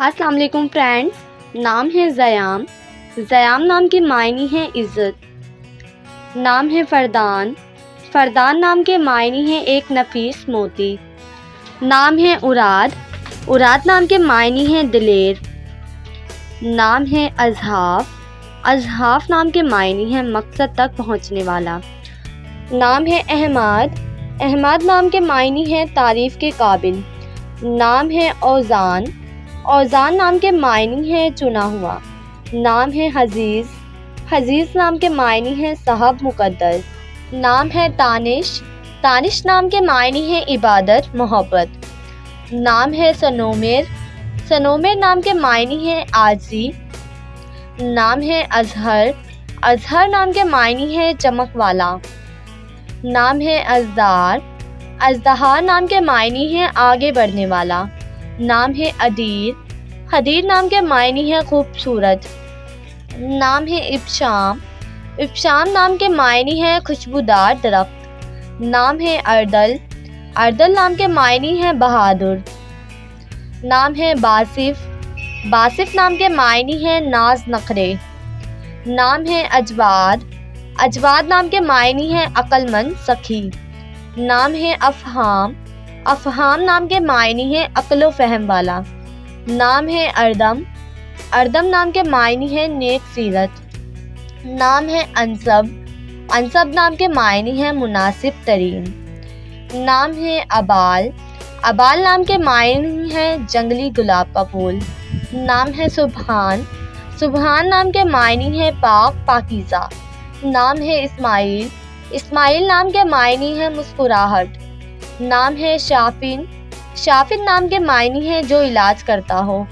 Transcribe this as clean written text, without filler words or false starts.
السلام علیکم فرینڈس، نام ہے زیام۔ زیام نام کے معنی ہیں عزت۔ نام ہے فردان۔ فردان نام کے معنی ہیں ایک نفیس موتی۔ نام ہے اراد۔ اراد نام کے معنی ہیں دلیر۔ نام ہے اصحاف۔ اصحاف نام کے معنی ہیں مقصد تک پہنچنے والا۔ نام ہے احمد۔ احمد نام کے معنی ہیں تعریف کے قابل۔ نام ہے اوزان۔ اوزان نام کے معنی ہے چنا ہوا۔ نام ہے حزیز۔ حزیز نام کے معنی ہے صاحب مقدس۔ نام ہے تانش۔ تانش نام کے معنی ہے عبادت، محبت۔ نام ہے سنومر۔ سنومر نام کے معنی ہے عاجزی۔ نام ہے اظہر۔ اظہر نام کے معنی ہے چمک والا۔ نام ہے ازدہار۔ ازدہار نام کے معنی ہے آگے بڑھنے والا۔ نام ہے ادیر۔ حدیر نام کے معنی ہے خوبصورت۔ نام ہے ابشام۔ ابشام نام کے معنی ہے خوشبودار درخت۔ نام ہے اردل۔ اردل نام کے معنی ہے بہادر۔ نام ہے باصف۔ باصف نام کے معنی ہے ناز نخرے۔ نام ہے اجواد۔ اجواد نام کے معنی ہے عقل مند، سخی۔ نام ہے افہام۔ افہام نام کے معنی ہے عقل و فہم والا۔ نام ہے اردم۔ اردم نام کے معنی ہے نیک سیرت۔ نام ہے انصب۔ انصب نام کے معنی ہے مناسب ترین۔ نام ہے ابال۔ ابال نام کے معنی ہے جنگلی گلاب کا پھول۔ نام ہے سبحان۔ سبحان نام کے معنی ہے پاک، پاکیزہ۔ نام ہے اسماعیل۔ اسماعیل نام کے معنی ہے مسکراہٹ۔ نام ہے شافن۔ شافن نام کے معنی ہے جو علاج کرتا ہو۔